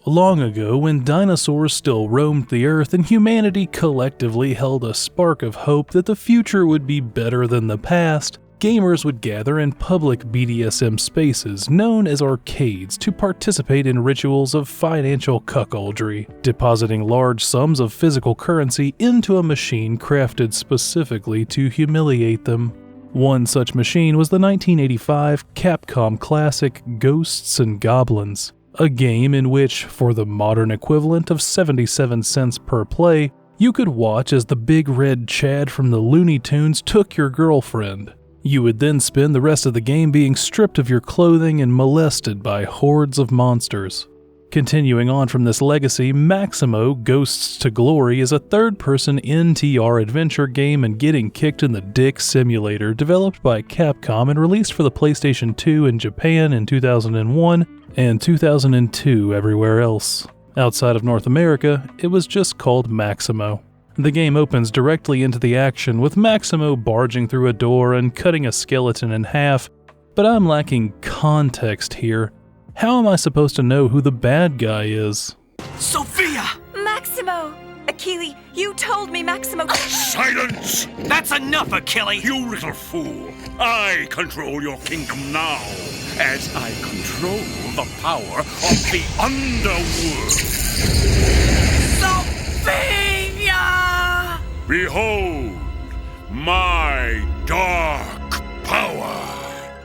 long ago when dinosaurs still roamed the earth and humanity collectively held a spark of hope that the future would be better than the past, gamers would gather in public BDSM spaces known as arcades to participate in rituals of financial cuckoldry, depositing large sums of physical currency into a machine crafted specifically to humiliate them. One such machine was the 1985 Capcom classic Ghosts and Goblins, a game in which, for the modern equivalent of 77 cents per play, you could watch as the big red Chad from the Looney Tunes took your girlfriend. You would then spend the rest of the game being stripped of your clothing and molested by hordes of monsters. Continuing on from this legacy, Maximo Ghosts to Glory is a third-person NTR adventure game and getting kicked in the dick simulator developed by Capcom and released for the PlayStation 2 in Japan in 2001 and 2002 everywhere else. Outside of North America, it was just called Maximo. The game opens directly into the action with Maximo barging through a door and cutting a skeleton in half, but I'm lacking context here. How am I supposed to know who the bad guy is? Sophia! Maximo! Achille, you told me Maximo... Silence! That's enough, Achille! You little fool! I control your kingdom now, as I control the power of the underworld. Sophia! Behold, my dark power!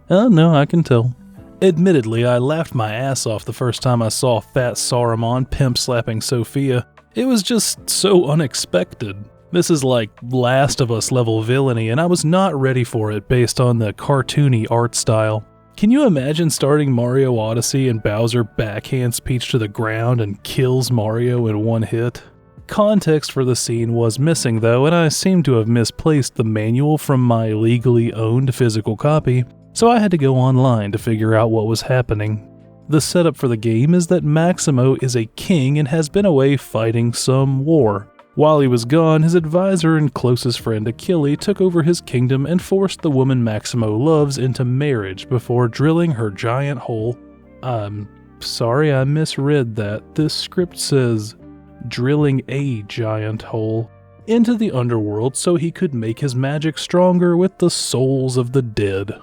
Oh no, I can tell. Admittedly, I laughed my ass off the first time I saw Fat Saruman pimp-slapping Sophia. It was just so unexpected. This is like Last of Us level villainy, and I was not ready for it based on the cartoony art style. Can you imagine starting Mario Odyssey and Bowser backhands Peach to the ground and kills Mario in one hit? Context for the scene was missing though, and I seem to have misplaced the manual from my legally owned physical copy, so I had to go online to figure out what was happening. The setup for the game is that Maximo is a king and has been away fighting some war. While he was gone, his advisor and closest friend Achille took over his kingdom and forced the woman Maximo loves into marriage before drilling her giant hole. I'm sorry, I misread that. This script says drilling a giant hole into the underworld so he could make his magic stronger with the souls of the dead.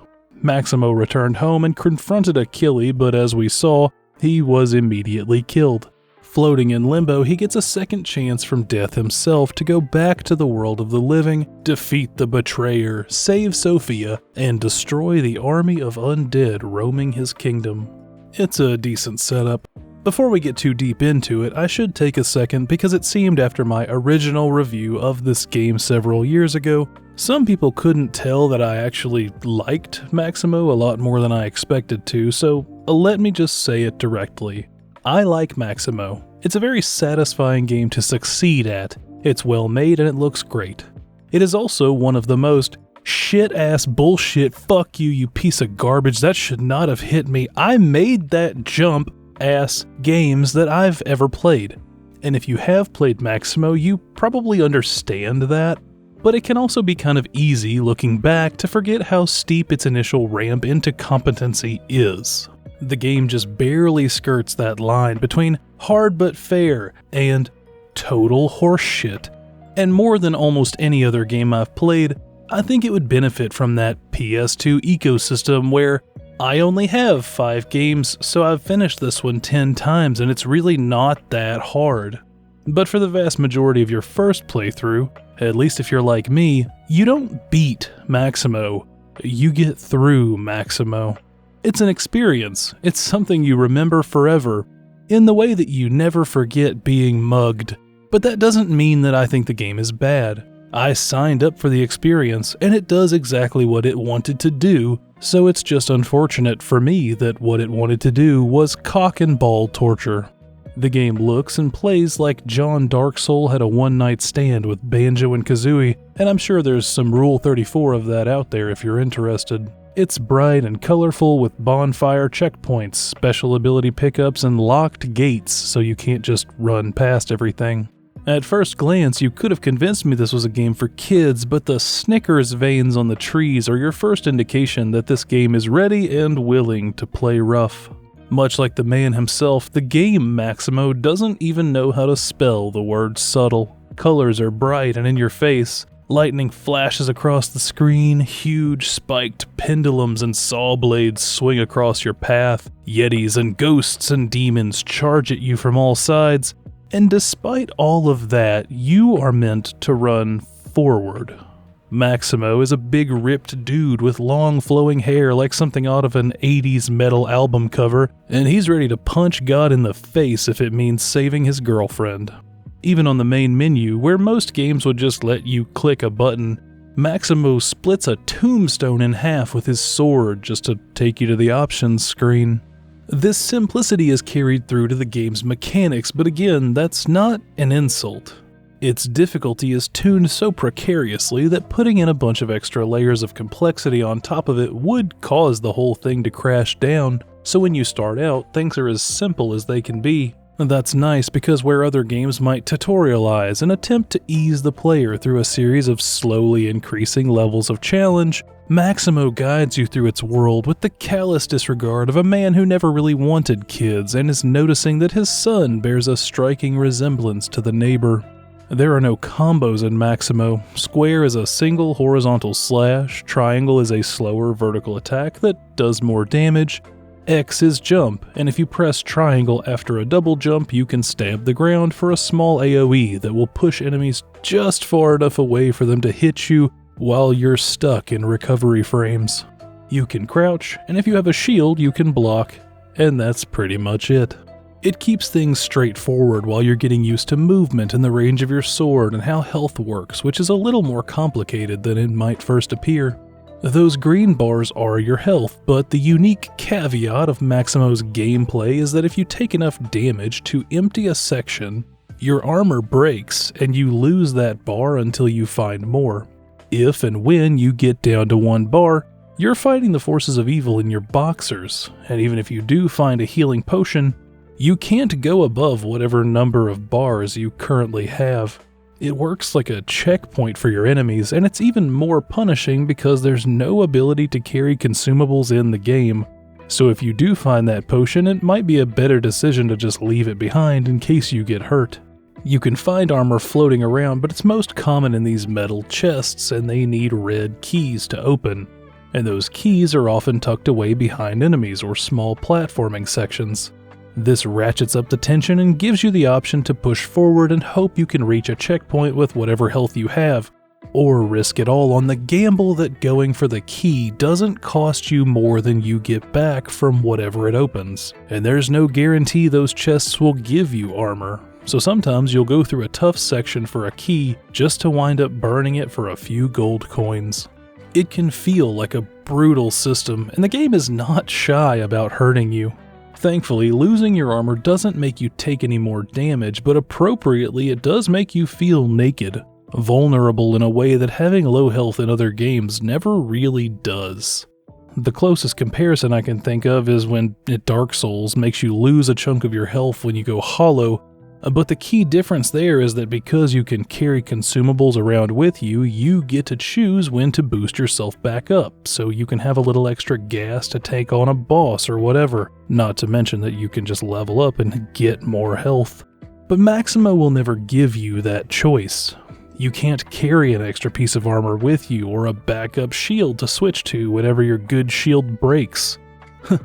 Maximo returned home and confronted Achille, but as we saw, he was immediately killed. Floating in limbo, he gets a second chance from death himself to go back to the world of the living, defeat the betrayer, save Sophia, and destroy the army of undead roaming his kingdom. It's a decent setup. Before we get too deep into it, I should take a second because it seemed after my original review of this game several years ago, some people couldn't tell that I actually liked Maximo a lot more than I expected to, so let me just say it directly. I like Maximo. It's a very satisfying game to succeed at. It's well made and it looks great. It is also one of the most shit-ass bullshit fuck you piece of garbage that should not have hit me. I made that jump ass games that I've ever played. And if you have played Maximo, you probably understand that. But it can also be kind of easy looking back to forget how steep its initial ramp into competency is. The game just barely skirts that line between hard but fair and total horseshit. And more than almost any other game I've played, I think it would benefit from that PS2 ecosystem where I only have 5 games, so I've finished this one 10 times and it's really not that hard. But for the vast majority of your first playthrough, at least if you're like me, you don't beat Maximo, you get through Maximo. It's an experience, it's something you remember forever, in the way that you never forget being mugged. But that doesn't mean that I think the game is bad. I signed up for the experience, and it does exactly what it wanted to do, so it's just unfortunate for me that what it wanted to do was cock and ball torture. The game looks and plays like John Darksoul had a one-night stand with Banjo and Kazooie, and I'm sure there's some Rule 34 of that out there if you're interested. It's bright and colorful with bonfire checkpoints, special ability pickups, and locked gates so you can't just run past everything. At first glance, you could have convinced me this was a game for kids, but the Snickers veins on the trees are your first indication that this game is ready and willing to play rough. Much like the man himself, the game Maximo doesn't even know how to spell the word subtle. Colors are bright and in your face. Lightning flashes across the screen, huge spiked pendulums and saw blades swing across your path, yetis and ghosts and demons charge at you from all sides, and despite all of that, you are meant to run forward. Maximo is a big ripped dude with long flowing hair like something out of an 80s metal album cover, and he's ready to punch God in the face if it means saving his girlfriend. Even on the main menu, where most games would just let you click a button, Maximo splits a tombstone in half with his sword just to take you to the options screen. This simplicity is carried through to the game's mechanics, but again, that's not an insult. Its difficulty is tuned so precariously that putting in a bunch of extra layers of complexity on top of it would cause the whole thing to crash down, so when you start out, things are as simple as they can be. That's nice because where other games might tutorialize and attempt to ease the player through a series of slowly increasing levels of challenge, Maximo guides you through its world with the callous disregard of a man who never really wanted kids and is noticing that his son bears a striking resemblance to the neighbor. There are no combos in Maximo. Square is a single horizontal slash, triangle is a slower vertical attack that does more damage, X is jump, and if you press triangle after a double jump, you can stab the ground for a small AoE that will push enemies just far enough away for them to hit you while you're stuck in recovery frames. You can crouch, and if you have a shield, you can block, and that's pretty much it. It keeps things straightforward while you're getting used to movement and the range of your sword and how health works, which is a little more complicated than it might first appear. Those green bars are your health, but the unique caveat of Maximo's gameplay is that if you take enough damage to empty a section, your armor breaks and you lose that bar until you find more. If and when you get down to 1 bar, you're fighting the forces of evil in your boxers, and even if you do find a healing potion, you can't go above whatever number of bars you currently have. It works like a checkpoint for your enemies, and it's even more punishing because there's no ability to carry consumables in the game. So if you do find that potion, it might be a better decision to just leave it behind in case you get hurt. You can find armor floating around, but it's most common in these metal chests, and they need red keys to open. And those keys are often tucked away behind enemies or small platforming sections. This ratchets up the tension and gives you the option to push forward and hope you can reach a checkpoint with whatever health you have, or risk it all on the gamble that going for the key doesn't cost you more than you get back from whatever it opens. And there's no guarantee those chests will give you armor, so sometimes you'll go through a tough section for a key just to wind up burning it for a few gold coins. It can feel like a brutal system, and the game is not shy about hurting you. Thankfully, losing your armor doesn't make you take any more damage, but appropriately it does make you feel naked, vulnerable in a way that having low health in other games never really does. The closest comparison I can think of is when Dark Souls makes you lose a chunk of your health when you go hollow, but the key difference there is that because you can carry consumables around with you, you get to choose when to boost yourself back up, so you can have a little extra gas to take on a boss or whatever, not to mention that you can just level up and get more health. But Maximo will never give you that choice. You can't carry an extra piece of armor with you or a backup shield to switch to whenever your good shield breaks.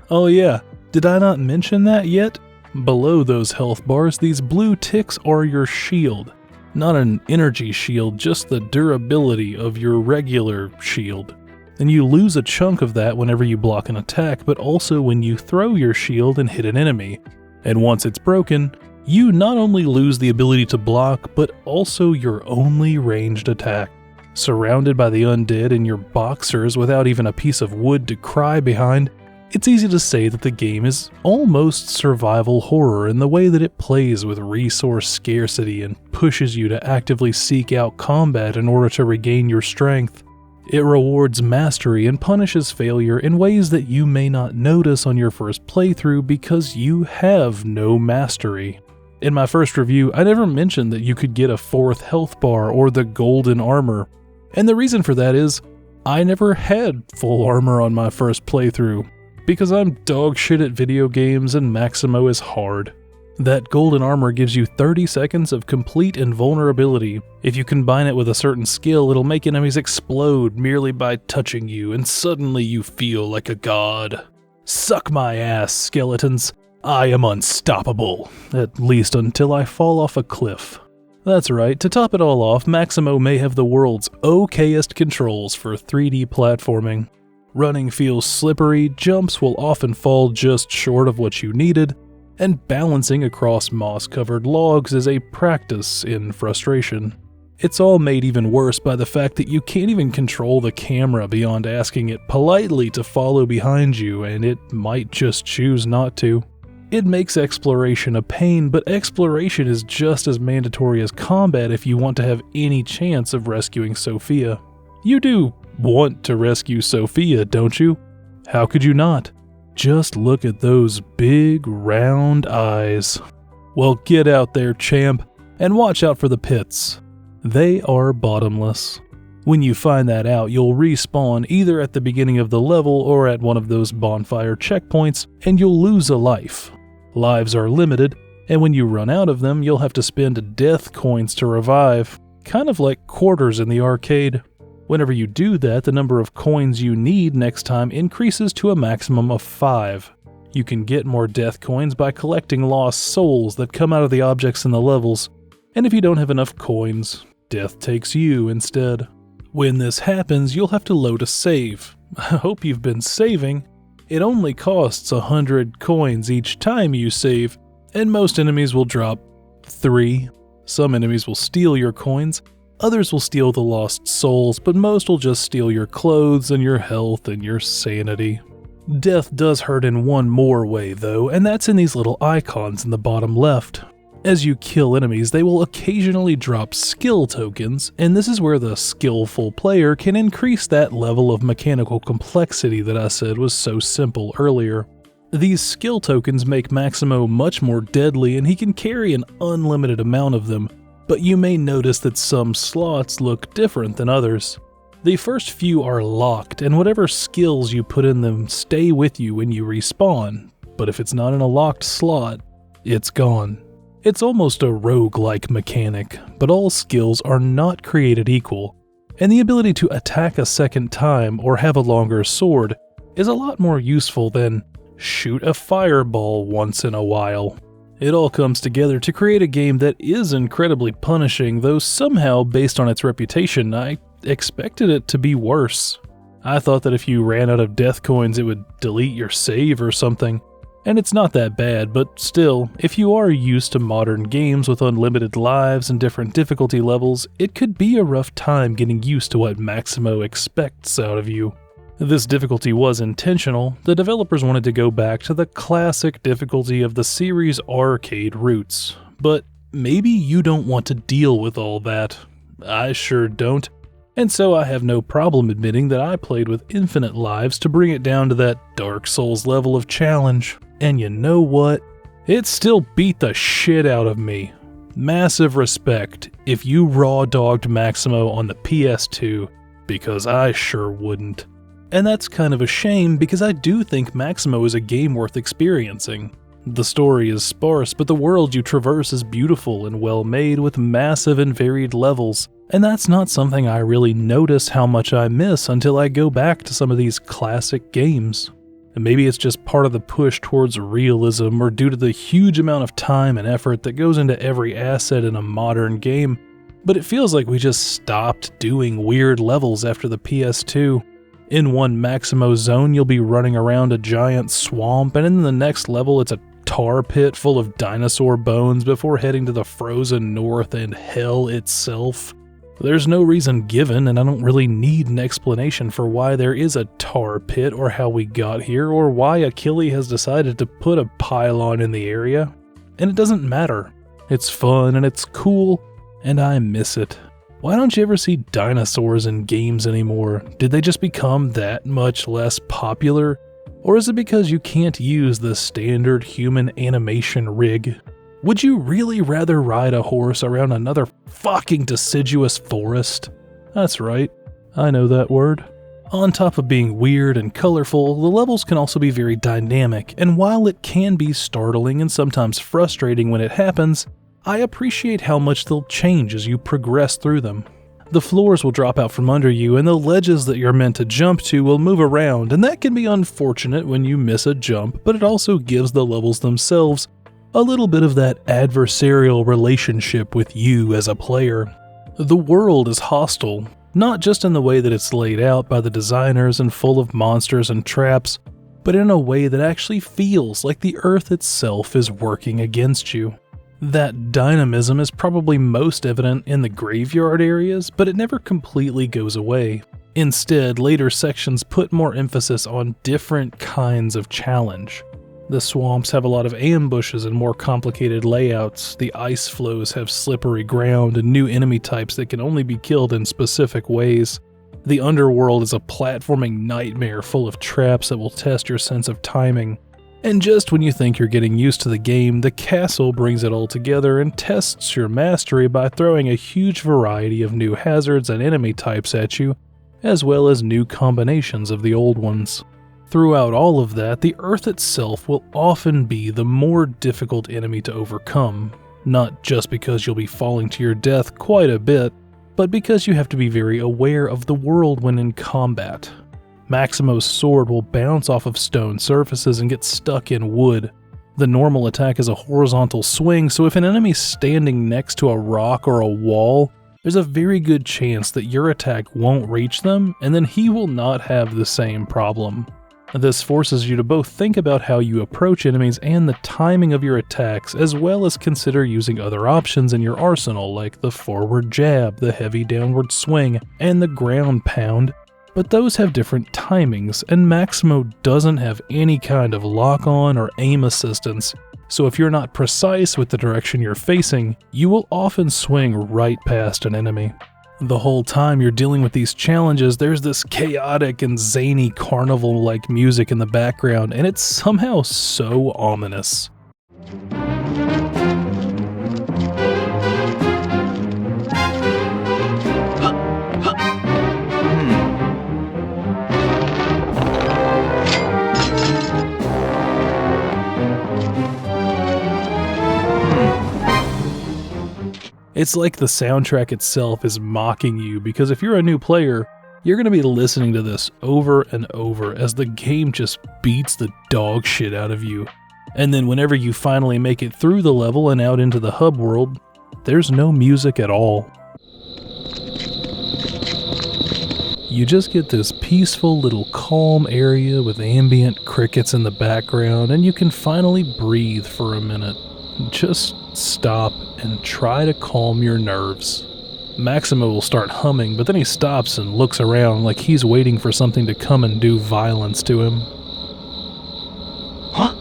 Oh yeah, did I not mention that yet? Below those health bars, these blue ticks are your shield. Not an energy shield, just the durability of your regular shield. And you lose a chunk of that whenever you block an attack, but also when you throw your shield and hit an enemy. And once it's broken, you not only lose the ability to block, but also your only ranged attack. Surrounded by the undead in your boxers without even a piece of wood to cry behind, it's easy to say that the game is almost survival horror in the way that it plays with resource scarcity and pushes you to actively seek out combat in order to regain your strength. It rewards mastery and punishes failure in ways that you may not notice on your first playthrough because you have no mastery. In my first review, I never mentioned that you could get a 4th health bar or the golden armor, and the reason for that is I never had full armor on my first playthrough. because I'm dog shit at video games and Maximo is hard. That golden armor gives you 30 seconds of complete invulnerability. If you combine it with a certain skill, it'll make enemies explode merely by touching you, and suddenly you feel like a god. Suck my ass, skeletons. I am unstoppable, at least until I fall off a cliff. That's right, to top it all off, Maximo may have the world's okayest controls for 3D platforming. Running feels slippery, jumps will often fall just short of what you needed, and balancing across moss-covered logs is a practice in frustration. It's all made even worse by the fact that you can't even control the camera beyond asking it politely to follow behind you, and it might just choose not to. It makes exploration a pain, but exploration is just as mandatory as combat if you want to have any chance of rescuing Sophia. You do want to rescue Sophia, don't you? How could you not? Just look at those big, round eyes. Well, get out there, champ, and watch out for the pits. They are bottomless. When you find that out, you'll respawn either at the beginning of the level or at one of those bonfire checkpoints, and you'll lose a life. Lives are limited, and when you run out of them, you'll have to spend death coins to revive, kind of like quarters in the arcade. Whenever you do that, the number of coins you need next time increases to a maximum of 5. You can get more death coins by collecting lost souls that come out of the objects in the levels, and if you don't have enough coins, death takes you instead. When this happens, you'll have to load a save. I hope you've been saving. It only costs 100 coins each time you save, and most enemies will drop 3. Some enemies will steal your coins, others will steal the lost souls, but most will just steal your clothes and your health and your sanity. Death does hurt in one more way though, and that's in these little icons in the bottom left. As you kill enemies, they will occasionally drop skill tokens, and this is where the skillful player can increase that level of mechanical complexity that I said was so simple earlier. These skill tokens make Maximo much more deadly, and he can carry an unlimited amount of them, but you may notice that some slots look different than others. The first few are locked, and whatever skills you put in them stay with you when you respawn, but if it's not in a locked slot, it's gone. It's almost a roguelike mechanic, but all skills are not created equal, and the ability to attack a second time or have a longer sword is a lot more useful than shoot a fireball once in a while. It all comes together to create a game that is incredibly punishing, though somehow, based on its reputation, I expected it to be worse. I thought that if you ran out of death coins it would delete your save or something, and it's not that bad, but still, if you are used to modern games with unlimited lives and different difficulty levels, it could be a rough time getting used to what Maximo expects out of you. This difficulty was intentional. The developers wanted to go back to the classic difficulty of the series' arcade roots. But maybe you don't want to deal with all that. I sure don't. And so I have no problem admitting that I played with infinite lives to bring it down to that Dark Souls level of challenge. And you know what? It still beat the shit out of me. Massive respect if you raw-dogged Maximo on the PS2, because I sure wouldn't. And that's kind of a shame because I do think Maximo is a game worth experiencing. The story is sparse, but the world you traverse is beautiful and well made with massive and varied levels, and that's not something I really notice how much I miss until I go back to some of these classic games. And maybe it's just part of the push towards realism or due to the huge amount of time and effort that goes into every asset in a modern game, but it feels like we just stopped doing weird levels after the PS2. In one Maximo zone, you'll be running around a giant swamp, and in the next level it's a tar pit full of dinosaur bones before heading to the frozen north and hell itself. There's no reason given, and I don't really need an explanation for why there is a tar pit or how we got here or why Achille has decided to put a pylon in the area. And it doesn't matter. It's fun and it's cool, and I miss it. Why don't you ever see dinosaurs in games anymore? Did they just become that much less popular? Or is it because you can't use the standard human animation rig? Would you really rather ride a horse around another fucking deciduous forest? That's right, I know that word. On top of being weird and colorful, the levels can also be very dynamic, and while it can be startling and sometimes frustrating when it happens, I appreciate how much they'll change as you progress through them. The floors will drop out from under you, and the ledges that you're meant to jump to will move around, and that can be unfortunate when you miss a jump, but it also gives the levels themselves a little bit of that adversarial relationship with you as a player. The world is hostile, not just in the way that it's laid out by the designers and full of monsters and traps, but in a way that actually feels like the Earth itself is working against you. That dynamism is probably most evident in the graveyard areas, but it never completely goes away. Instead, later sections put more emphasis on different kinds of challenge. The swamps have a lot of ambushes and more complicated layouts, the ice flows have slippery ground and new enemy types that can only be killed in specific ways. The underworld is a platforming nightmare full of traps that will test your sense of timing. And just when you think you're getting used to the game, the castle brings it all together and tests your mastery by throwing a huge variety of new hazards and enemy types at you, as well as new combinations of the old ones. Throughout all of that, the Earth itself will often be the more difficult enemy to overcome, not just because you'll be falling to your death quite a bit, but because you have to be very aware of the world when in combat. Maximo's sword will bounce off of stone surfaces and get stuck in wood. The normal attack is a horizontal swing, so if an enemy's standing next to a rock or a wall, there's a very good chance that your attack won't reach them, and then he will not have the same problem. This forces you to both think about how you approach enemies and the timing of your attacks, as well as consider using other options in your arsenal like the forward jab, the heavy downward swing, and the ground pound. But those have different timings, and Maximo doesn't have any kind of lock-on or aim assistance, so if you're not precise with the direction you're facing, you will often swing right past an enemy. The whole time you're dealing with these challenges, there's this chaotic and zany carnival-like music in the background, and it's somehow so ominous. It's like the soundtrack itself is mocking you, because if you're a new player, you're going to be listening to this over and over as the game just beats the dog shit out of you. And then whenever you finally make it through the level and out into the hub world, there's no music at all. You just get this peaceful little calm area with ambient crickets in the background, and you can finally breathe for a minute. Just stop and try to calm your nerves. Maximo will start humming, but then he stops and looks around like he's waiting for something to come and do violence to him. Huh?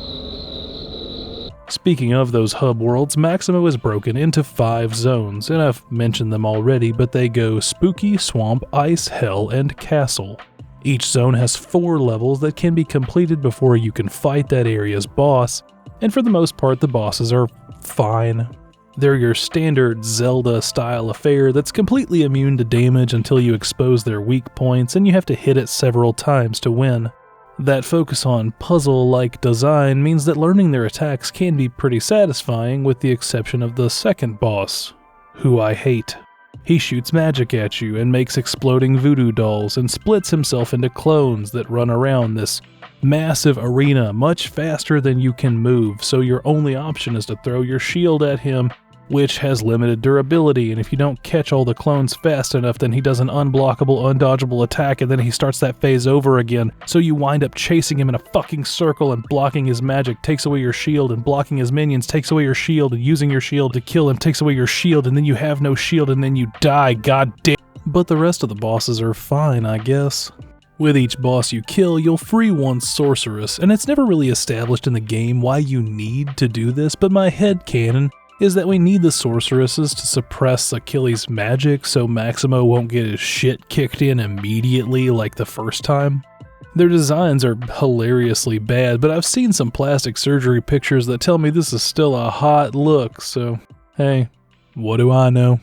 Speaking of those hub worlds, Maximo is broken into 5 zones, and I've mentioned them already, but they go Spooky, Swamp, Ice, Hell, and Castle. Each zone has 4 levels that can be completed before you can fight that area's boss, and for the most part the bosses are fine. They're your standard Zelda-style affair that's completely immune to damage until you expose their weak points, and you have to hit it several times to win. That focus on puzzle-like design means that learning their attacks can be pretty satisfying, with the exception of the second boss, who I hate. He shoots magic at you and makes exploding voodoo dolls and splits himself into clones that run around this massive arena much faster than you can move, so your only option is to throw your shield at him, which has limited durability, and if you don't catch all the clones fast enough, then he does an unblockable, undodgeable attack, and then he starts that phase over again, so you wind up chasing him in a fucking circle, and blocking his magic takes away your shield, and blocking his minions takes away your shield, and using your shield to kill him takes away your shield, and then you have no shield, and then you die, god damn. But the rest of the bosses are fine, I guess. With each boss you kill, you'll free one sorceress, and it's never really established in the game why you need to do this, but my headcanon is that we need the sorceresses to suppress Achilles' magic so Maximo won't get his shit kicked in immediately like the first time. Their designs are hilariously bad, but I've seen some plastic surgery pictures that tell me this is still a hot look, so hey, what do I know?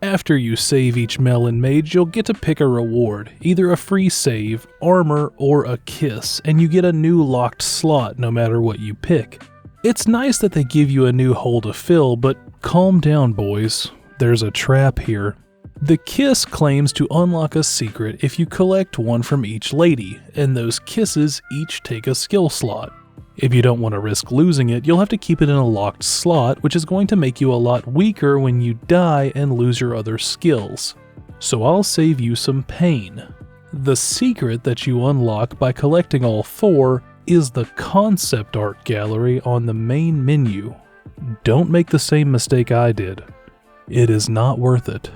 After you save each melon mage, you'll get to pick a reward, either a free save, armor, or a kiss, and you get a new locked slot no matter what you pick. It's nice that they give you a new hole to fill, but calm down, boys. There's a trap here. The kiss claims to unlock a secret if you collect one from each lady, and those kisses each take a skill slot. If you don't want to risk losing it, you'll have to keep it in a locked slot, which is going to make you a lot weaker when you die and lose your other skills. So I'll save you some pain. The secret that you unlock by collecting all 4 is the concept art gallery on the main menu. Don't make the same mistake I did. It is not worth it.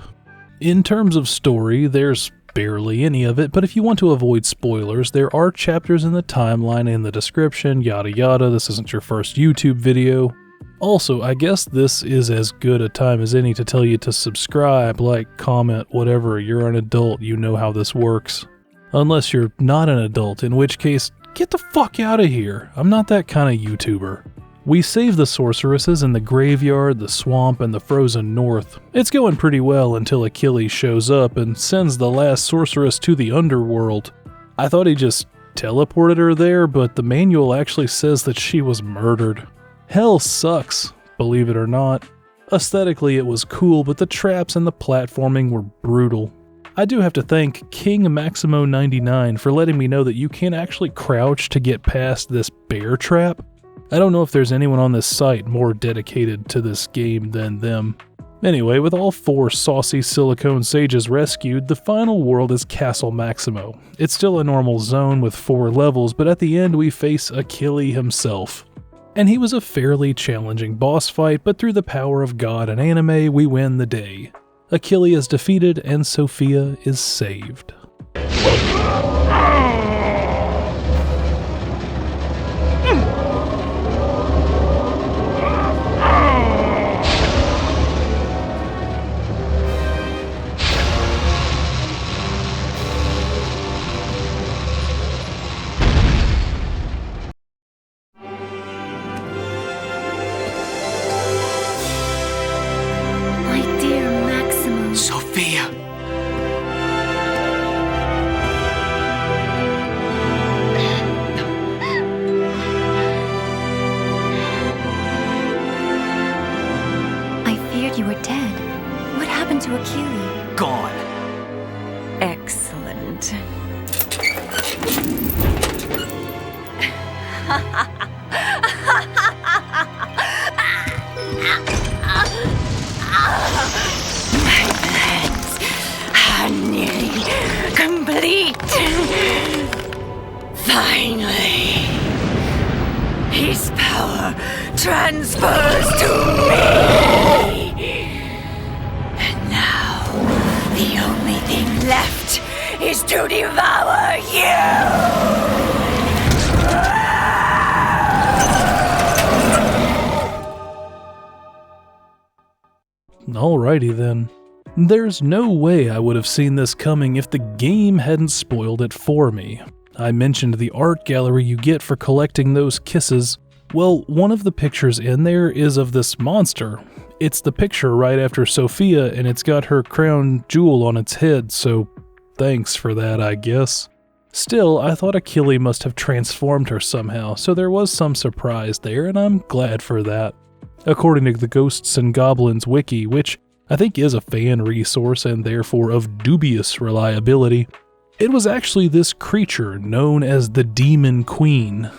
In terms of story, there's barely any of it, but if you want to avoid spoilers, there are chapters in the timeline in the description, yada yada. This isn't your first YouTube video. Also, I guess this is as good a time as any to tell you to subscribe, like, comment, whatever. You're an adult, you know how this works. Unless you're not an adult, in which case, get the fuck out of here. I'm not that kind of YouTuber. We save the sorceresses in the graveyard, the swamp, and the frozen north. It's going pretty well until Achilles shows up and sends the last sorceress to the underworld. I thought he just teleported her there, but the manual actually says that she was murdered. Hell sucks, believe it or not. Aesthetically it was cool, but the traps and the platforming were brutal. I do have to thank King Maximo 99 for letting me know that you can actually crouch to get past this bear trap. I don't know if there's anyone on this site more dedicated to this game than them. Anyway, with all 4 saucy silicone sages rescued, the final world is Castle Maximo. It's still a normal zone with 4 levels, but at the end we face Achilles himself. And he was a fairly challenging boss fight, but through the power of God and anime, we win the day. Achilles is defeated and Sophia is saved. Sophia! I feared you were dead. What happened to Achilles? Gone. Excellent. Nearly complete. Finally, his power transfers to me. And now, the only thing left is to devour you. Alrighty then. There's no way I would have seen this coming if the game hadn't spoiled it for me. I mentioned the art gallery you get for collecting those kisses. Well, one of the pictures in there is of this monster. It's the picture right after Sophia, and it's got her crown jewel on its head, so thanks for that, I guess. Still, I thought Achilles must have transformed her somehow, so there was some surprise there, and I'm glad for that. According to the Ghosts and Goblins wiki, which I think is a fan resource and therefore of dubious reliability, it was actually this creature known as the Demon Queen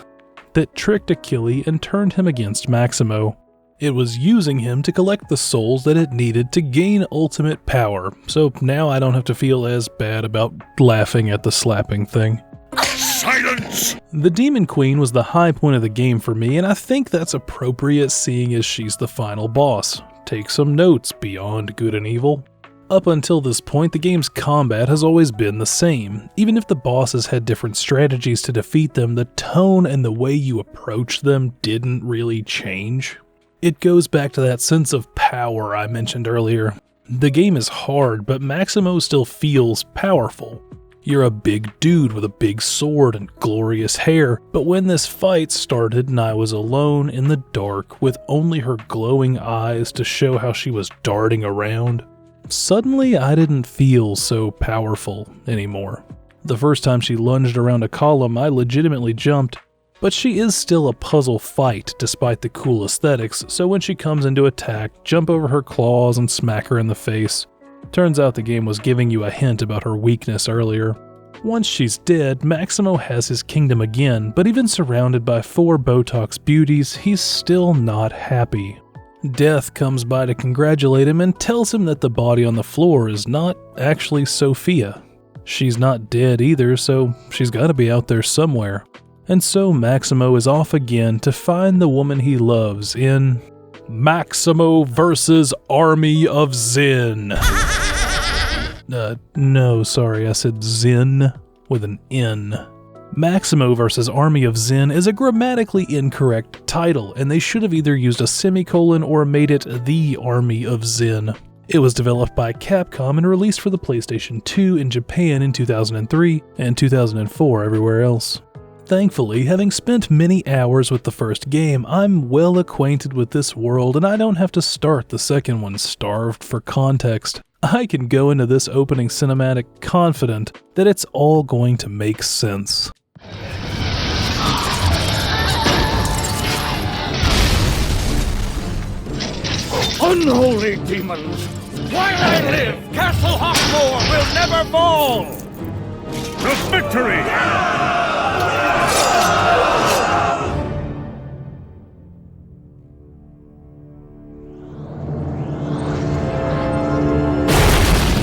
that tricked Achilles and turned him against Maximo. It was using him to collect the souls that it needed to gain ultimate power, so now I don't have to feel as bad about laughing at the slapping thing. Silence! The Demon Queen was the high point of the game for me, and I think that's appropriate seeing as she's the final boss. Take some notes, Beyond Good and Evil. Up until this point, the game's combat has always been the same. Even if the bosses had different strategies to defeat them, the tone and the way you approach them didn't really change. It goes back to that sense of power I mentioned earlier. The game is hard, but Maximo still feels powerful. You're a big dude with a big sword and glorious hair, but when this fight started and I was alone in the dark with only her glowing eyes to show how she was darting around, Suddenly, I didn't feel so powerful anymore. The first time she lunged around a column, I legitimately jumped, but she is still a puzzle fight despite the cool aesthetics, so when she comes into attack, jump over her claws and smack her in the face. Turns out the game was giving you a hint about her weakness earlier. Once she's dead, Maximo has his kingdom again, but even surrounded by 4 Botox beauties, he's still not happy. Death comes by to congratulate him and tells him that the body on the floor is not actually Sophia. She's not dead either, so she's gotta be out there somewhere. And so Maximo is off again to find the woman he loves in Maximo vs. Army of Zin. No, sorry, I said Zin with an N. Maximo vs. Army of Zin is a grammatically incorrect title, and they should have either used a semicolon or made it The Army of Zin. It was developed by Capcom and released for the PlayStation 2 in Japan in 2003 and 2004 everywhere else. Thankfully, having spent many hours with the first game, I'm well acquainted with this world and I don't have to start the second one starved for context. I can go into this opening cinematic confident that it's all going to make sense. Unholy demons! While I live, Castle Hawkmoor will never fall! The victory!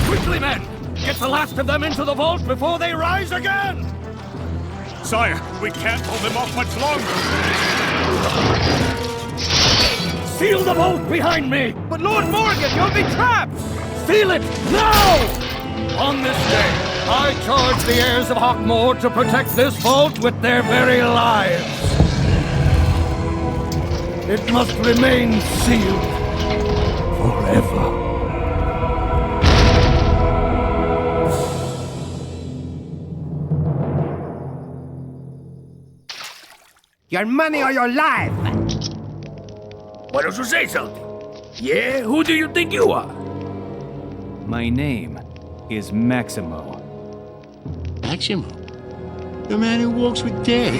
Quickly, men! Get the last of them into the vault before they rise again! Sire, we can't hold them off much longer! Seal the vault behind me! But Lord Morgan, you'll be trapped! Seal it now! On this day, I charge the heirs of Hawkmoor to protect this vault with their very lives. It must remain sealed forever. Your money or your life! Why don't you say something? Yeah? Who do you think you are? My name is Maximo. Maximo? The man who walks with death.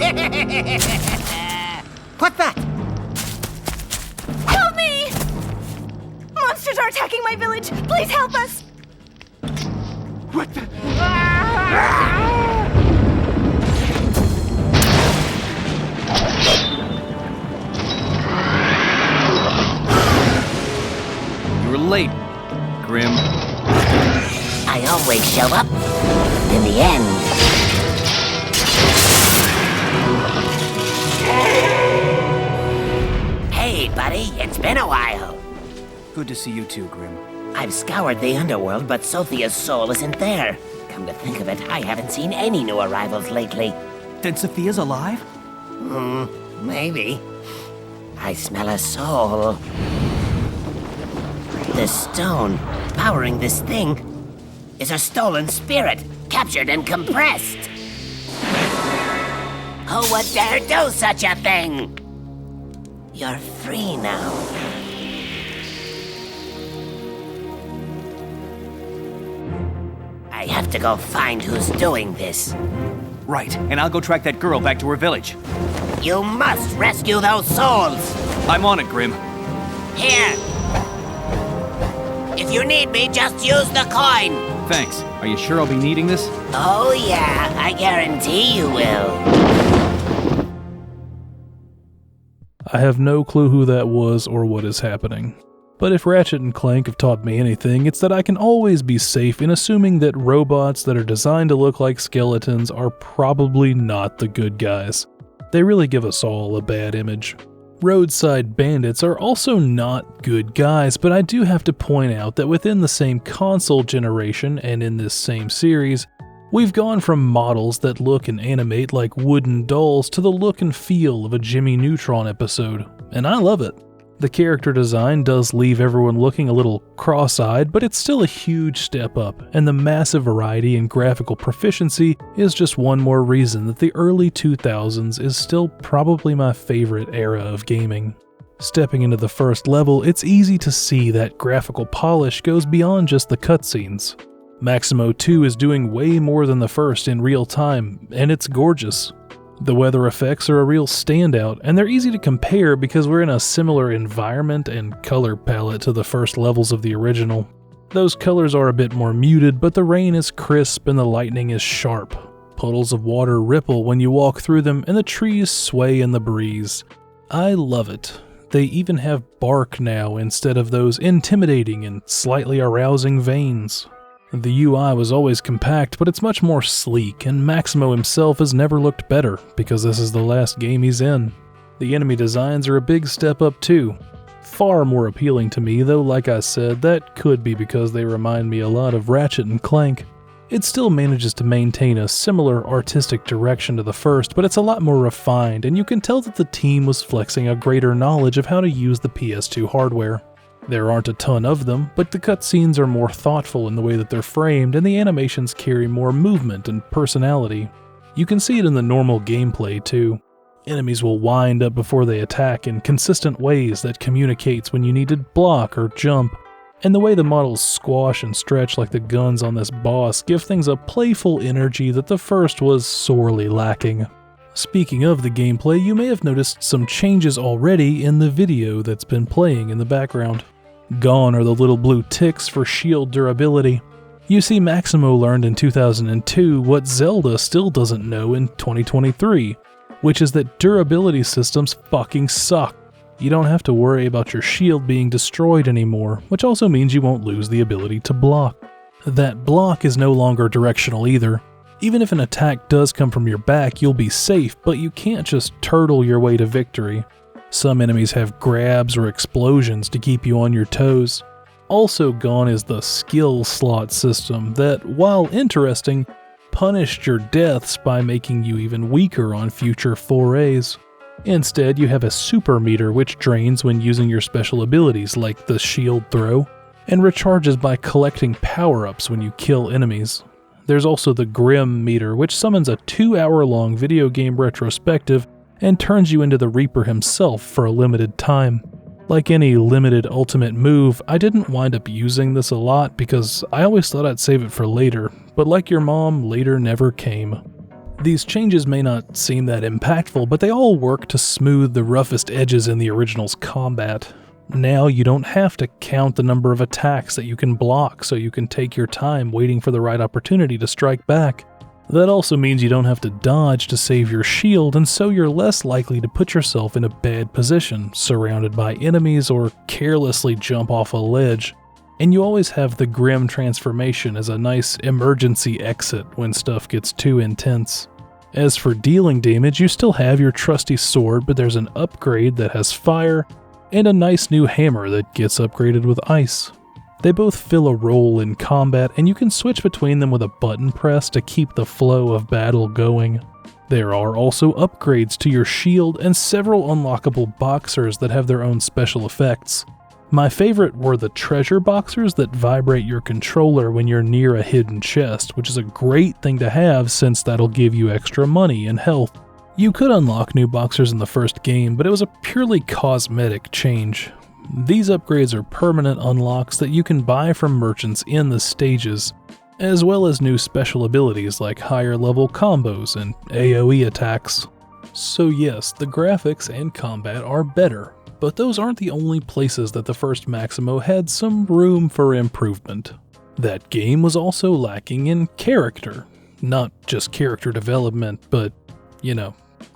What's that? Help me! Monsters are attacking my village! Please help us! What the? You were late, Grim. I always show up in the end. Hey, buddy, it's been a while. Good to see you too, Grim. I've scoured the underworld, but Sophia's soul isn't there. Come to think of it, I haven't seen any new arrivals lately. Then Sophia's alive? Maybe. I smell a soul. The stone powering this thing is a stolen spirit, captured and compressed. Who would dare do such a thing? You're free now. I have to go find who's doing this. Right, and I'll go track that girl back to her village. You must rescue those souls! I'm on it, Grim. Here! If you need me, just use the coin! Thanks. Are you sure I'll be needing this? Oh yeah, I guarantee you will. I have no clue who that was or what is happening. But if Ratchet and Clank have taught me anything, it's that I can always be safe in assuming that robots that are designed to look like skeletons are probably not the good guys. They really give us all a bad image. Roadside bandits are also not good guys, but I do have to point out that within the same console generation and in this same series, we've gone from models that look and animate like wooden dolls to the look and feel of a Jimmy Neutron episode, and I love it. The character design does leave everyone looking a little cross-eyed, but it's still a huge step up, and the massive variety and graphical proficiency is just one more reason that the early 2000s is still probably my favorite era of gaming. Stepping into the first level, it's easy to see that graphical polish goes beyond just the cutscenes. Maximo 2 is doing way more than the first in real time, and it's gorgeous. The weather effects are a real standout, and they're easy to compare because we're in a similar environment and color palette to the first levels of the original. Those colors are a bit more muted, but the rain is crisp and the lightning is sharp. Puddles of water ripple when you walk through them, and the trees sway in the breeze. I love it. They even have bark now instead of those intimidating and slightly arousing veins. The UI was always compact, but it's much more sleek, and Maximo himself has never looked better because this is the last game he's in. The enemy designs are a big step up too. Far more appealing to me, though like I said, that could be because they remind me a lot of Ratchet and Clank. It still manages to maintain a similar artistic direction to the first, but it's a lot more refined, and you can tell that the team was flexing a greater knowledge of how to use the PS2 hardware. There aren't a ton of them, but the cutscenes are more thoughtful in the way that they're framed, and the animations carry more movement and personality. You can see it in the normal gameplay too. Enemies will wind up before they attack in consistent ways that communicates when you need to block or jump. And the way the models squash and stretch like the guns on this boss give things a playful energy that the first was sorely lacking. Speaking of the gameplay, you may have noticed some changes already in the video that's been playing in the background. Gone are the little blue ticks for shield durability. You see, Maximo learned in 2002 what Zelda still doesn't know in 2023, which is that durability systems fucking suck. You don't have to worry about your shield being destroyed anymore, which also means you won't lose the ability to block. That block is no longer directional either. Even if an attack does come from your back, you'll be safe, but you can't just turtle your way to victory. Some enemies have grabs or explosions to keep you on your toes. Also gone is the skill slot system that, while interesting, punished your deaths by making you even weaker on future forays. Instead, you have a super meter which drains when using your special abilities like the shield throw, and recharges by collecting power-ups when you kill enemies. There's also the Grim meter, which summons a 2-hour-long video game retrospective and turns you into the Reaper himself for a limited time. Like any limited ultimate move, I didn't wind up using this a lot because I always thought I'd save it for later, but like your mom, later never came. These changes may not seem that impactful, but they all work to smooth the roughest edges in the original's combat. Now you don't have to count the number of attacks that you can block, so you can take your time waiting for the right opportunity to strike back. That also means you don't have to dodge to save your shield, and so you're less likely to put yourself in a bad position, surrounded by enemies or carelessly jump off a ledge. And you always have the Grim transformation as a nice emergency exit when stuff gets too intense. As for dealing damage, you still have your trusty sword, but there's an upgrade that has fire, and a nice new hammer that gets upgraded with ice. They both fill a role in combat, and you can switch between them with a button press to keep the flow of battle going. There are also upgrades to your shield and several unlockable boxers that have their own special effects. My favorite were the treasure boxers that vibrate your controller when you're near a hidden chest, which is a great thing to have since that'll give you extra money and health. You could unlock new boxers in the first game, but it was a purely cosmetic change. These upgrades are permanent unlocks that you can buy from merchants in the stages, as well as new special abilities like higher level combos and AoE attacks. So yes, the graphics and combat are better, but those aren't the only places that the first Maximo had some room for improvement. That game was also lacking in character. Not just character development, but,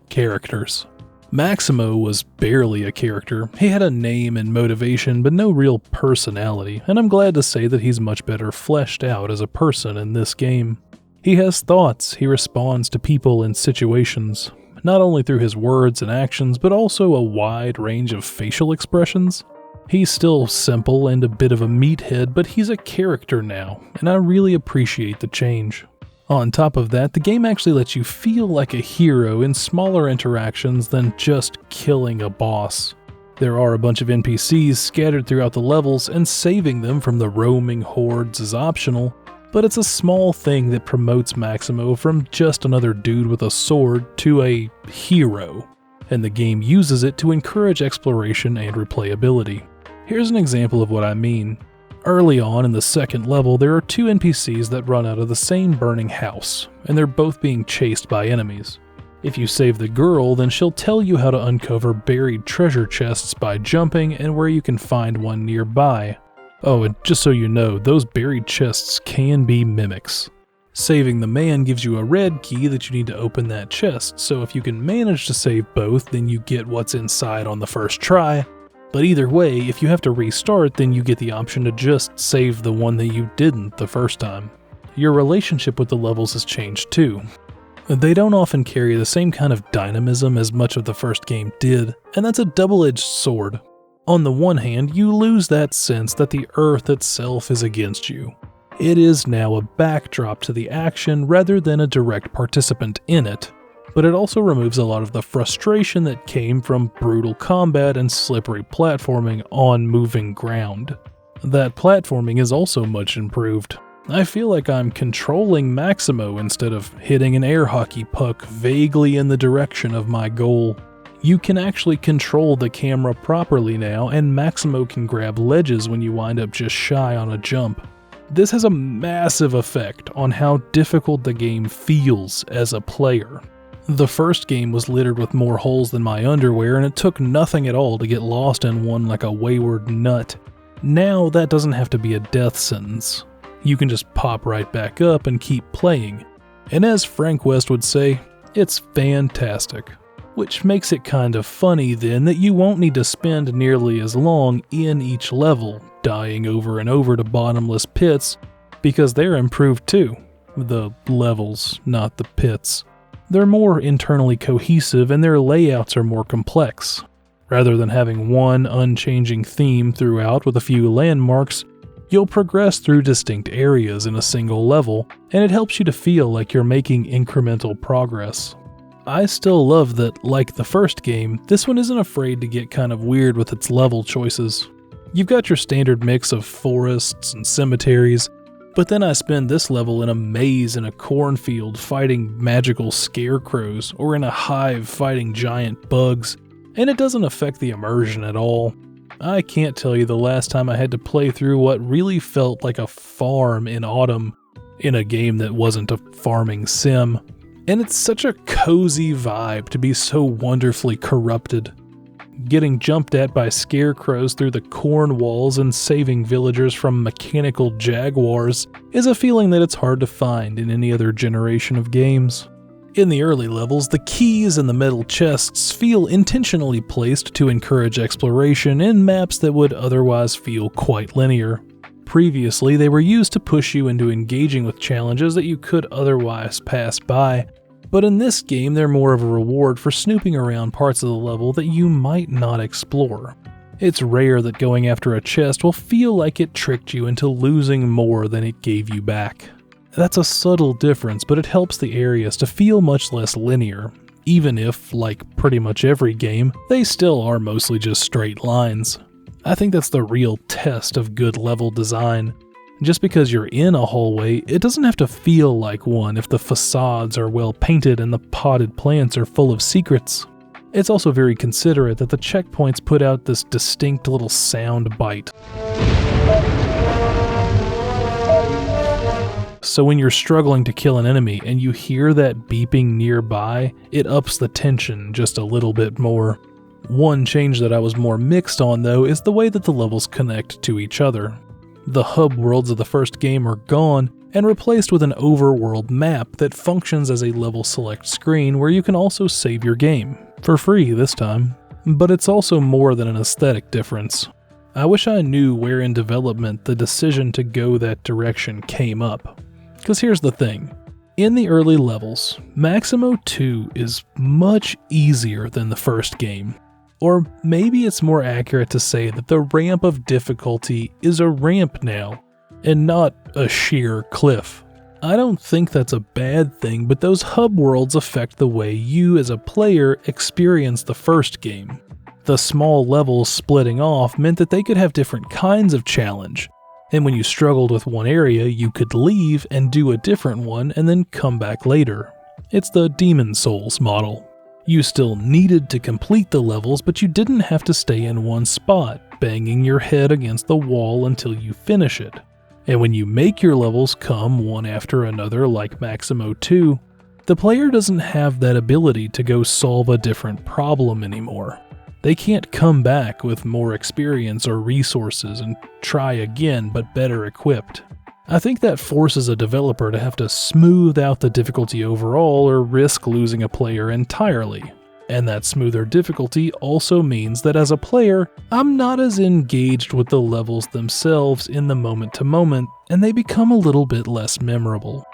characters. Maximo was barely a character. He had a name and motivation, but no real personality, and I'm glad to say that he's much better fleshed out as a person in this game. He has thoughts, he responds to people and situations, not only through his words and actions, but also a wide range of facial expressions. He's still simple and a bit of a meathead, but he's a character now, and I really appreciate the change. On top of that, the game actually lets you feel like a hero in smaller interactions than just killing a boss. There are a bunch of NPCs scattered throughout the levels, and saving them from the roaming hordes is optional, but it's a small thing that promotes Maximo from just another dude with a sword to a hero. and the game uses it to encourage exploration and replayability. Here's an example of what I mean. Early on in the second level, there are two NPCs that run out of the same burning house, and they're both being chased by enemies. If you save the girl, then she'll tell you how to uncover buried treasure chests by jumping and where you can find one nearby. Oh, and just so you know, those buried chests can be mimics. Saving the man gives you a red key that you need to open that chest, so if you can manage to save both, then you get what's inside on the first try. But either way, if you have to restart, then you get the option to just save the one that you didn't the first time. Your relationship with the levels has changed too. They don't often carry the same kind of dynamism as much of the first game did, and that's a double-edged sword. On the one hand, you lose that sense that the Earth itself is against you. It is now a backdrop to the action rather than a direct participant in it, but it also removes a lot of the frustration that came from brutal combat and slippery platforming on moving ground. That platforming is also much improved. I feel like I'm controlling Maximo instead of hitting an air hockey puck vaguely in the direction of my goal. You can actually control the camera properly now, and Maximo can grab ledges when you wind up just shy on a jump. This has a massive effect on how difficult the game feels as a player. The first game was littered with more holes than my underwear, and it took nothing at all to get lost in one like a wayward nut. Now that doesn't have to be a death sentence. You can just pop right back up and keep playing. And as Frank West would say, it's fantastic. Which makes it kind of funny then that you won't need to spend nearly as long in each level, dying over and over to bottomless pits, because they're improved too. The levels, not the pits. They're more internally cohesive and their layouts are more complex. Rather than having one unchanging theme throughout with a few landmarks, you'll progress through distinct areas in a single level, and it helps you to feel like you're making incremental progress. I still love that, like the first game, this one isn't afraid to get kind of weird with its level choices. You've got your standard mix of forests and cemeteries, but then I spend this level in a maze in a cornfield fighting magical scarecrows, or in a hive fighting giant bugs, and it doesn't affect the immersion at all. I can't tell you the last time I had to play through what really felt like a farm in autumn, in a game that wasn't a farming sim. And it's such a cozy vibe to be so wonderfully corrupted. Getting jumped at by scarecrows through the corn walls and saving villagers from mechanical jaguars is a feeling that it's hard to find in any other generation of games. In the early levels, the keys and the metal chests feel intentionally placed to encourage exploration in maps that would otherwise feel quite linear. Previously, they were used to push you into engaging with challenges that you could otherwise pass by, but in this game they're more of a reward for snooping around parts of the level that you might not explore. It's rare that going after a chest will feel like it tricked you into losing more than it gave you back. That's a subtle difference, but it helps the areas to feel much less linear, even if, like pretty much every game, they still are mostly just straight lines. I think that's the real test of good level design. Just because you're in a hallway, it doesn't have to feel like one if the facades are well painted and the potted plants are full of secrets. It's also very considerate that the checkpoints put out this distinct little sound bite. So when you're struggling to kill an enemy and you hear that beeping nearby, it ups the tension just a little bit more. One change that I was more mixed on though is the way that the levels connect to each other. The hub worlds of the first game are gone and replaced with an overworld map that functions as a level select screen where you can also save your game, for free this time. But it's also more than an aesthetic difference. I wish I knew where in development the decision to go that direction came up. Because here's the thing, in the early levels, Maximo 2 is much easier than the first game. Or maybe it's more accurate to say that the ramp of difficulty is a ramp now, and not a sheer cliff. I don't think that's a bad thing, but those hub worlds affect the way you as a player experience the first game. The small levels splitting off meant that they could have different kinds of challenge, and when you struggled with one area, you could leave and do a different one and then come back later. It's the Demon Souls model. You still needed to complete the levels, but you didn't have to stay in one spot, banging your head against the wall until you finish it. And when you make your levels come one after another like Maximo 2, the player doesn't have that ability to go solve a different problem anymore. They can't come back with more experience or resources and try again but better equipped. I think that forces a developer to have to smooth out the difficulty overall or risk losing a player entirely. And that smoother difficulty also means that as a player, I'm not as engaged with the levels themselves in the moment to moment, and they become a little bit less memorable.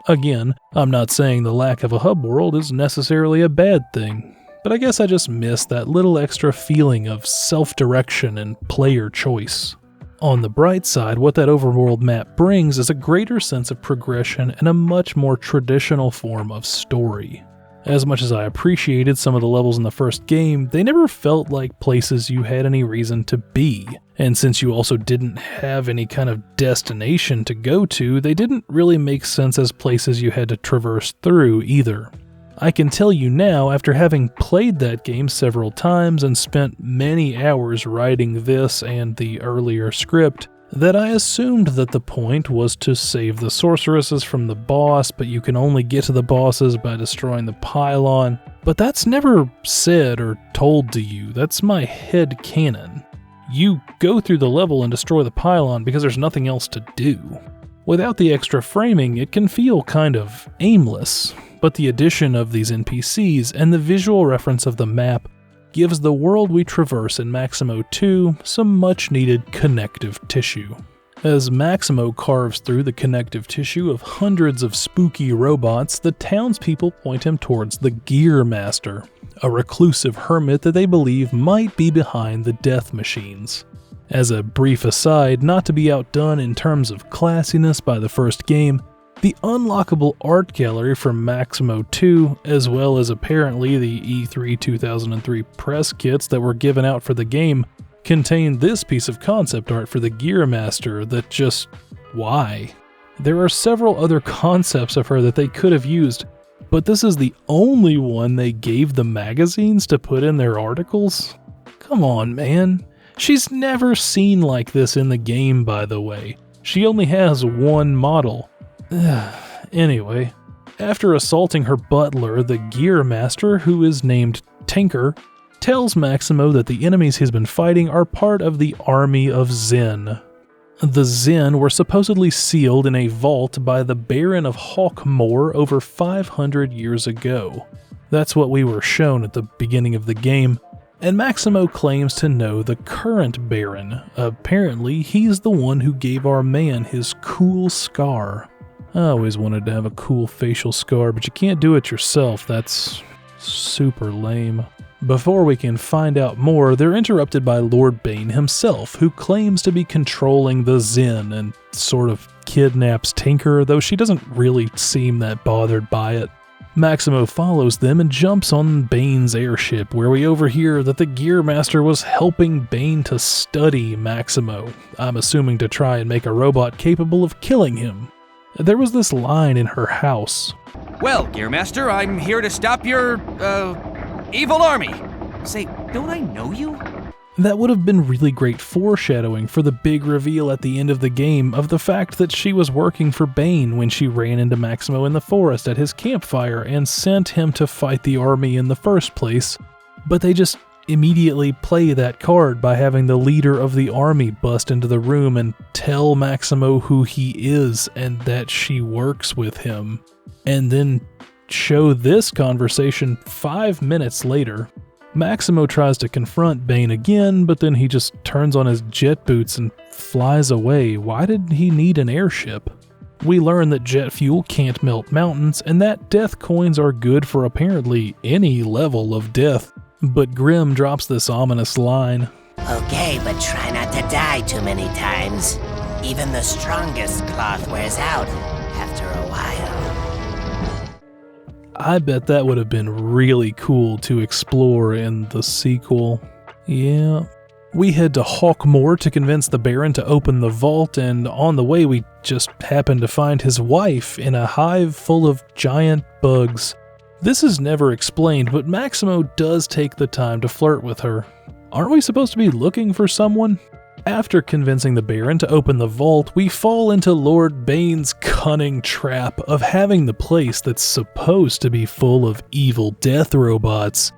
Again, I'm not saying the lack of a hub world is necessarily a bad thing, but I guess I just miss that little extra feeling of self-direction and player choice. On the bright side, what that overworld map brings is a greater sense of progression and a much more traditional form of story. As much as I appreciated some of the levels in the first game, they never felt like places you had any reason to be. And since you also didn't have any kind of destination to go to, they didn't really make sense as places you had to traverse through either. I can tell you now, after having played that game several times and spent many hours writing this and the earlier script, that I assumed that the point was to save the sorceresses from the boss, but you can only get to the bosses by destroying the pylon. But that's never said or told to you. That's my head canon. You go through the level and destroy the pylon because there's nothing else to do. Without the extra framing, it can feel kind of aimless, but the addition of these NPCs and the visual reference of the map gives the world we traverse in Maximo 2 some much-needed connective tissue. As Maximo carves through the connective tissue of hundreds of spooky robots, the townspeople point him towards the Gear Master, a reclusive hermit that they believe might be behind the death machines. As a brief aside, not to be outdone in terms of classiness by the first game, the unlockable art gallery from Maximo 2, as well as apparently the E3 2003 press kits that were given out for the game, contained this piece of concept art for the Gear Master that just... why? There are several other concepts of her that they could have used, but this is the only one they gave the magazines to put in their articles? Come on, man. She's never seen like this in the game, by the way. She only has one model. Anyway, after assaulting her butler, the Gear Master, who is named Tinker, tells Maximo that the enemies he's been fighting are part of the Army of Zin. The Zin were supposedly sealed in a vault by the Baron of Hawkmoor over 500 years ago. That's what we were shown at the beginning of the game, and Maximo claims to know the current Baron. Apparently, he's the one who gave our man his cool scar. I always wanted to have a cool facial scar, but you can't do it yourself. That's super lame. Before we can find out more, they're interrupted by Lord Bane himself, who claims to be controlling the Zin and sort of kidnaps Tinker, though she doesn't really seem that bothered by it. Maximo follows them and jumps on Bane's airship, where we overhear that the Gear Master was helping Bane to study Maximo, I'm assuming to try and make a robot capable of killing him. There was this line in her house. Well, Gear Master, I'm here to stop your, evil army. Say, don't I know you? That would have been really great foreshadowing for the big reveal at the end of the game of the fact that she was working for Bane when she ran into Maximo in the forest at his campfire and sent him to fight the army in the first place, but they just immediately play that card by having the leader of the army bust into the room and tell Maximo who he is and that she works with him, and then show this conversation 5 minutes later. Maximo tries to confront Bane again, but then he just turns on his jet boots and flies away. Why did he need an airship? We learn that jet fuel can't melt mountains, and that death coins are good for apparently any level of death. But Grimm drops this ominous line. Okay, but try not to die too many times. Even the strongest cloth wears out after a while. I bet that would have been really cool to explore in the sequel. Yeah. We head to Hawkmoor to convince the Baron to open the vault, and on the way we just happen to find his wife in a hive full of giant bugs. This is never explained, but Maximo does take the time to flirt with her. Aren't we supposed to be looking for someone? After convincing the Baron to open the vault, we fall into Lord Bane's cunning trap of having the place that's supposed to be full of evil death robots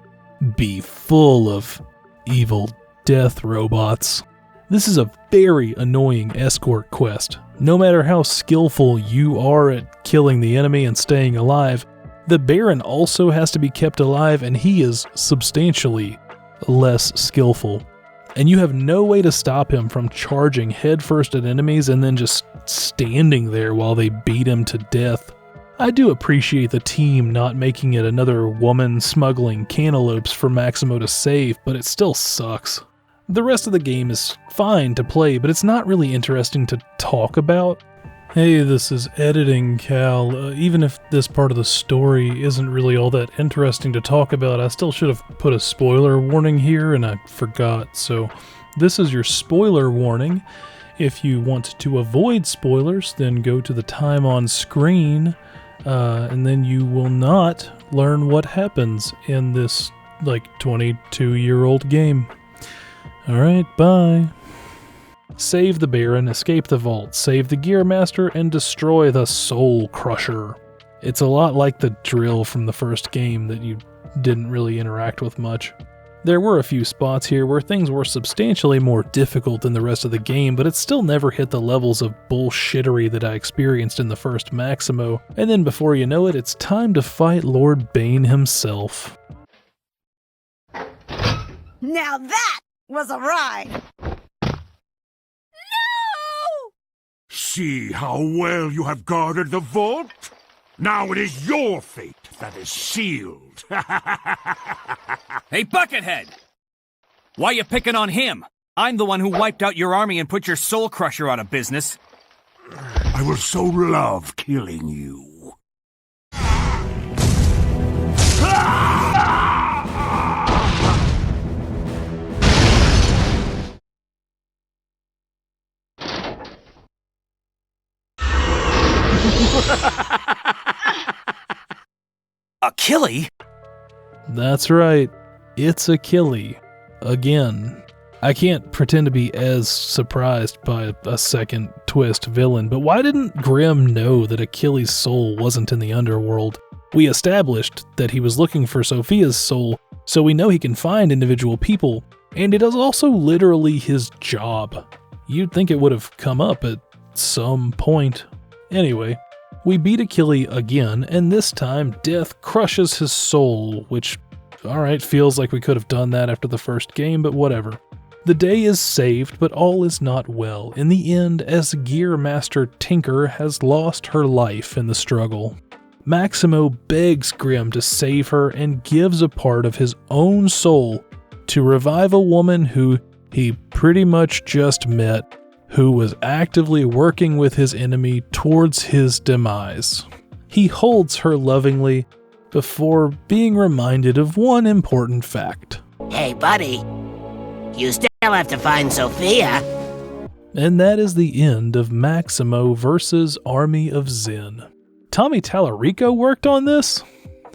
be full of evil death robots. This is a very annoying escort quest. No matter how skillful you are at killing the enemy and staying alive, the Baron also has to be kept alive, and he is substantially less skillful. And you have no way to stop him from charging headfirst at enemies and then just standing there while they beat him to death. I do appreciate the team not making it another woman smuggling cantaloupes for Maximo to save, but it still sucks. The rest of the game is fine to play, but it's not really interesting to talk about. Hey, this is Editing Cal. Even if this part of the story isn't really all that interesting to talk about, I still should have put a spoiler warning here, and I forgot. So this is your spoiler warning. If you want to avoid spoilers, then go to the time on screen, and then you will not learn what happens in this, 22-year-old game. Alright, bye. Save the Baron, escape the vault, save the Gearmaster, and destroy the Soul Crusher. It's a lot like the drill from the first game that you didn't really interact with much. There were a few spots here where things were substantially more difficult than the rest of the game, but it still never hit the levels of bullshittery that I experienced in the first Maximo, and then before you know it, it's time to fight Lord Bane himself. Now that was a ride! See how well you have guarded the vault? Now it is your fate that is sealed. Hey, Buckethead! Why you picking on him? I'm the one who wiped out your army and put your Soul Crusher out of business. I will so love killing you. Achille? That's right, it's Achille. Again. I can't pretend to be as surprised by a second twist villain, but why didn't Grimm know that Achilles' soul wasn't in the underworld? We established that he was looking for Sophia's soul, so we know he can find individual people, and it is also literally his job. You'd think it would have come up at some point. Anyway, we beat Achille again, and this time death crushes his soul, which, alright, feels like we could have done that after the first game, but whatever. The day is saved, but all is not well in the end, as Gearmaster Tinker has lost her life in the struggle. Maximo begs Grimm to save her and gives a part of his own soul to revive a woman who he pretty much just met, who was actively working with his enemy towards his demise. He holds her lovingly before being reminded of one important fact. Hey, buddy. You still have to find Sophia. And that is the end of Maximo vs. Army of Zin. Tommy Tallarico worked on this?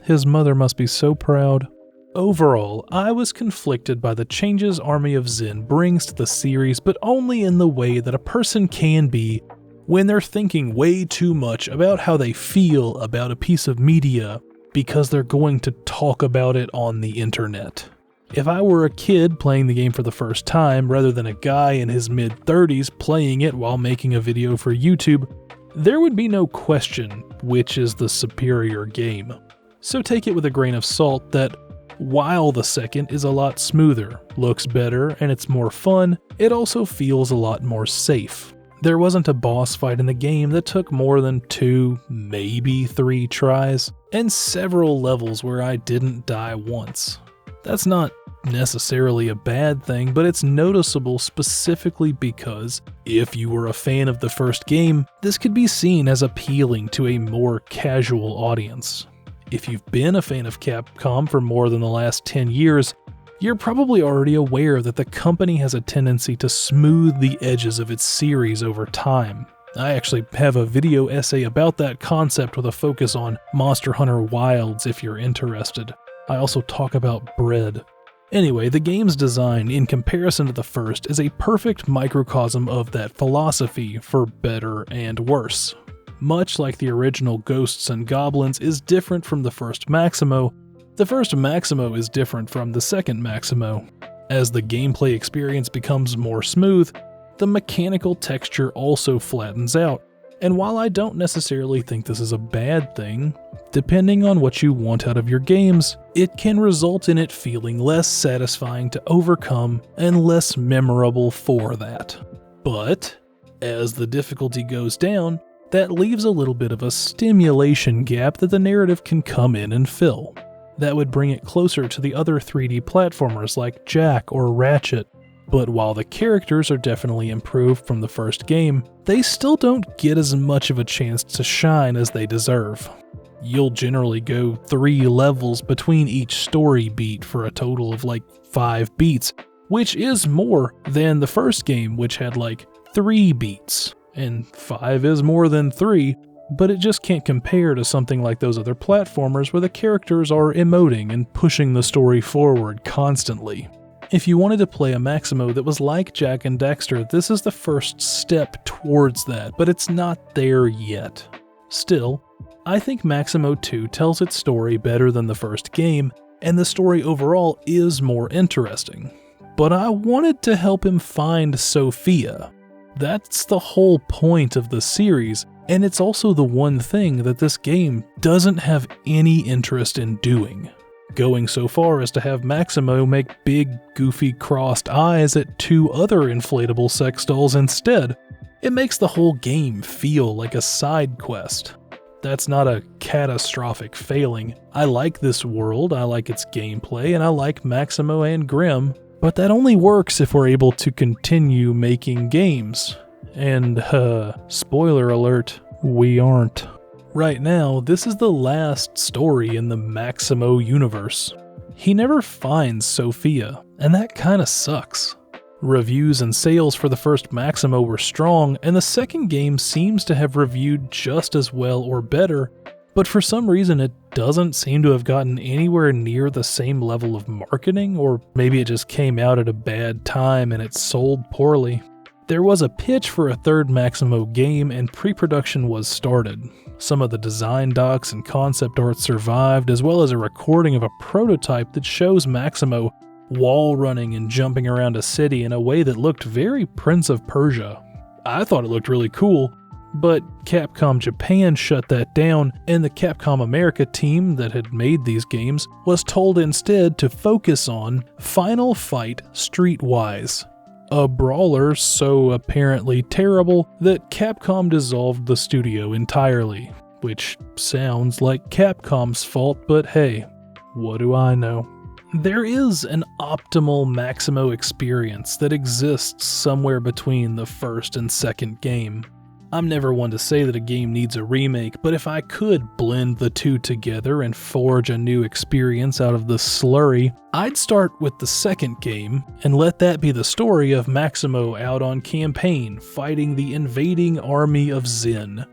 His mother must be so proud. Overall, I was conflicted by the changes Army of Zin brings to the series, but only in the way that a person can be when they're thinking way too much about how they feel about a piece of media because they're going to talk about it on the internet. If I were a kid playing the game for the first time rather than a guy in his mid-30s playing it while making a video for YouTube, there would be no question which is the superior game. So take it with a grain of salt that while the second is a lot smoother, looks better, and it's more fun, it also feels a lot more safe. There wasn't a boss fight in the game that took more than 2, maybe 3 tries, and several levels where I didn't die once. That's not necessarily a bad thing, but it's noticeable specifically because, if you were a fan of the first game, this could be seen as appealing to a more casual audience. If you've been a fan of Capcom for more than the last 10 years, you're probably already aware that the company has a tendency to smooth the edges of its series over time. I actually have a video essay about that concept with a focus on Monster Hunter Wilds if you're interested. I also talk about bread. Anyway, the game's design, in comparison to the first, is a perfect microcosm of that philosophy, for better and worse. Much like the original Ghosts and Goblins is different from the first Maximo, the first Maximo is different from the second Maximo. As the gameplay experience becomes more smooth, the mechanical texture also flattens out, and while I don't necessarily think this is a bad thing, depending on what you want out of your games, it can result in it feeling less satisfying to overcome and less memorable for that. But, as the difficulty goes down, that leaves a little bit of a stimulation gap that the narrative can come in and fill. That would bring it closer to the other 3D platformers like Jak or Ratchet. But while the characters are definitely improved from the first game, they still don't get as much of a chance to shine as they deserve. You'll generally go 3 levels between each story beat for a total of like 5 beats, which is more than the first game, which had like 3 beats. And 5 is more than 3, but it just can't compare to something like those other platformers where the characters are emoting and pushing the story forward constantly. If you wanted to play a Maximo that was like Jak and Daxter, this is the first step towards that, but it's not there yet. Still, I think Maximo 2 tells its story better than the first game, and the story overall is more interesting. But I wanted to help him find Sophia. That's the whole point of the series, and it's also the one thing that this game doesn't have any interest in doing. Going so far as to have Maximo make big, goofy, crossed eyes at 2 other inflatable sex dolls instead. It makes the whole game feel like a side quest. That's not a catastrophic failing. I like this world, I like its gameplay, and I like Maximo and Grimm, but that only works if we're able to continue making games. And, spoiler alert, we aren't. Right now, this is the last story in the Maximo universe. He never finds Sophia, and that kinda sucks. Reviews and sales for the first Maximo were strong, and the second game seems to have reviewed just as well or better, but for some reason it doesn't seem to have gotten anywhere near the same level of marketing, or maybe it just came out at a bad time and it sold poorly. There was a pitch for a third Maximo game and pre-production was started. Some of the design docs and concept art survived, as well as a recording of a prototype that shows Maximo wall running and jumping around a city in a way that looked very Prince of Persia. I thought it looked really cool, but Capcom Japan shut that down, and the Capcom America team that had made these games was told instead to focus on Final Fight Streetwise, a brawler so apparently terrible that Capcom dissolved the studio entirely, which sounds like Capcom's fault, but hey, what do I know? There is an optimal Maximo experience that exists somewhere between the first and second game. I'm never one to say that a game needs a remake, but if I could blend the two together and forge a new experience out of the slurry, I'd start with the second game and let that be the story of Maximo out on campaign fighting the invading Army of Zin.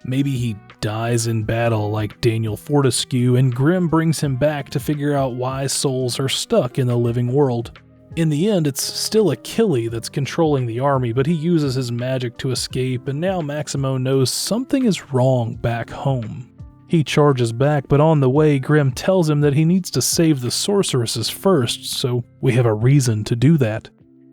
Maybe he dies in battle like Daniel Fortescue and Grimm brings him back to figure out why souls are stuck in the living world. In the end, it's still Achille that's controlling the army, but he uses his magic to escape, and now Maximo knows something is wrong back home. He charges back, but on the way, Grimm tells him that he needs to save the sorceresses first, so we have a reason to do that.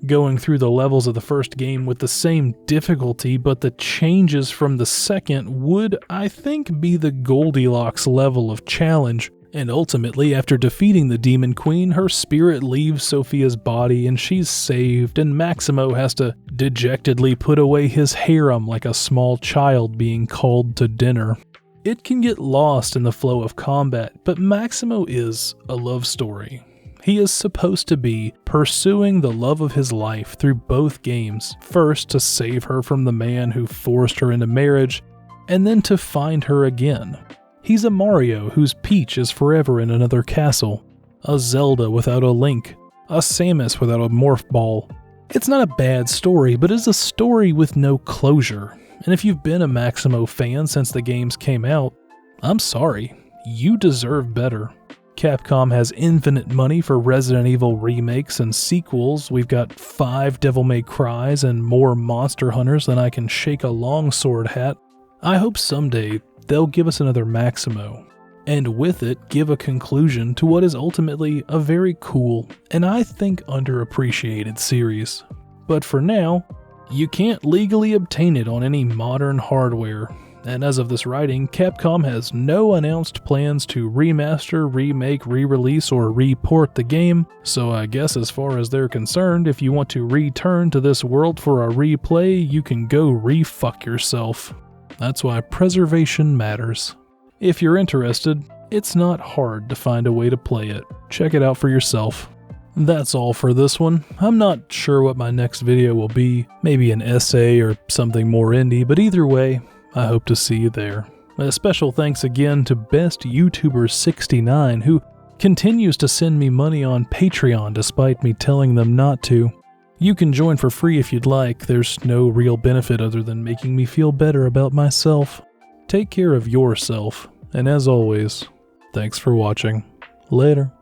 Going through the levels of the first game with the same difficulty, but the changes from the second would, I think, be the Goldilocks level of challenge. And ultimately, after defeating the Demon Queen, her spirit leaves Sophia's body and she's saved, and Maximo has to dejectedly put away his harem like a small child being called to dinner. It can get lost in the flow of combat, but Maximo is a love story. He is supposed to be pursuing the love of his life through both games, first to save her from the man who forced her into marriage, and then to find her again. He's a Mario whose Peach is forever in another castle, a Zelda without a Link, a Samus without a Morph Ball. It's not a bad story, but it's a story with no closure. and if you've been a Maximo fan since the games came out, I'm sorry, you deserve better. Capcom has infinite money for Resident Evil remakes and sequels. We've got 5 Devil May Cries and more Monster Hunters than I can shake a longsword hat. I hope someday they'll give us another Maximo, and with it give a conclusion to what is ultimately a very cool and I think underappreciated series. But for now, you can't legally obtain it on any modern hardware. And as of this writing, Capcom has no announced plans to remaster, remake, re-release, or report the game, so I guess as far as they're concerned, if you want to return to this world for a replay, you can go re-fuck yourself. That's why preservation matters. If you're interested, it's not hard to find a way to play it. Check it out for yourself. That's all for this one. I'm not sure what my next video will be, maybe an essay or something more indie, but either way, I hope to see you there. A special thanks again to Best YouTuber 69, who continues to send me money on Patreon despite me telling them not to. You can join for free if you'd like. There's no real benefit other than making me feel better about myself. Take care of yourself, and as always, thanks for watching. Later.